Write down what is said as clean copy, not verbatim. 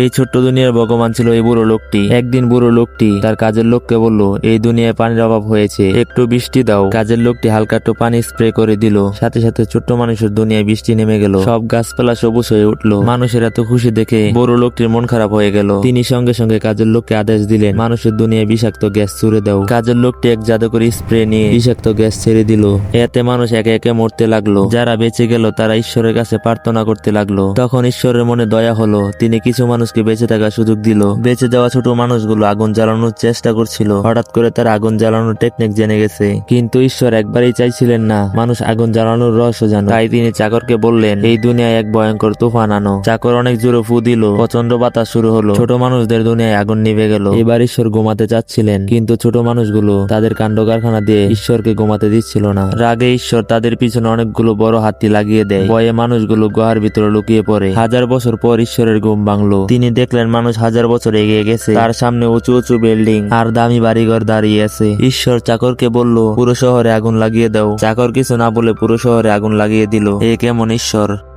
এই ছোট্ট দুনিয়ার ভগবান ছিল এই বুড়ো লোকটি। একদিন বুড়ো লোকটি তার কাজের লোককে বলল, এই দুনিয়ায় পানির অভাব হয়েছে, একটু বৃষ্টি দাও। কাজের লোকটি হালকা একটু পানি স্প্রে করে দিল, সাথে সাথে ছোট্ট মানুষের দুনিয়ায় বৃষ্টি নেমে গেল। সব গাছপালা সবুজ হয়ে উঠলো। মানুষের এত খুশি দেখে বুড়ো লোকটির মন খারাপ হয়ে গেল। তিনি সঙ্গে সঙ্গে কাজের লোককে আদেশ দিলেন, মানুষের দুনিয়ায় বিষাক্ত গ্যাস ছুড়ে দাও। কাজের লোকটি এক জাদুকরি স্প্রে নিয়ে বিষাক্ত গ্যাস ছেড়ে দিল। এতে মানুষ একে একে মরতে লাগলো। যারা বেঁচে গেল তারা ঈশ্বরের কাছে প্রার্থনা করতে লাগলো। তখন ঈশ্বরের মনে দয়া হলো, তিনি কিছু মানুষকে বেঁচে থাকার সুযোগ দিল। বেঁচে যাওয়া ছোট মানুষগুলো আগুন জ্বালানোর চেষ্টা করছিল। হঠাৎ করে তারা আগুন জ্বালানোর টেকনিক জেনে গেছে, কিন্তু ঈশ্বর একবারই চাইছিলেন না মানুষ আগুন জ্বালানোর রহস্য জানো। তাই তিনি চাকরকে বললেন, এই দুনিয়ায় এক ভয়ঙ্কর তুফান আনো। চাকর অনেক জোরে ফু দিল, প্রচন্ড বাতাস শুরু হলো। ছোট মানুষদের দুনিয়ায় আগুন নিভে গেল। এবার ঈশ্বর ঘুমাতে চাচ্ছিলেন, কিন্তু ছোট মানুষগুলো তাদের কাণ্ড কারখানা দিয়ে ঈশ্বরকে ঘুমাতে দিচ্ছিল না। রাগে ঈশ্বর তাদের পিছনে অনেকগুলো বড় হাতি লাগিয়ে দেয়। ভয়ে মানুষগুলো গুহার ভিতরে লুকিয়ে পড়ে। 1000 বছর পর ঈশ্বরের ঘুম ভাঙলো। তিনি দেখলেন মানুষ 1000 বছর এগিয়ে গেছে। তার সামনে উঁচু উঁচু বিল্ডিং আর দামি বাড়িঘর দাঁড়িয়ে আছে। ঈশ্বর চাকরকে বলল, পুরো শহরে আগুন লাগিয়ে দাও। চাকর কিছু না বলে পুরো শহরে আগুন লাগিয়ে দিল। এ কেমন ঈশ্বর!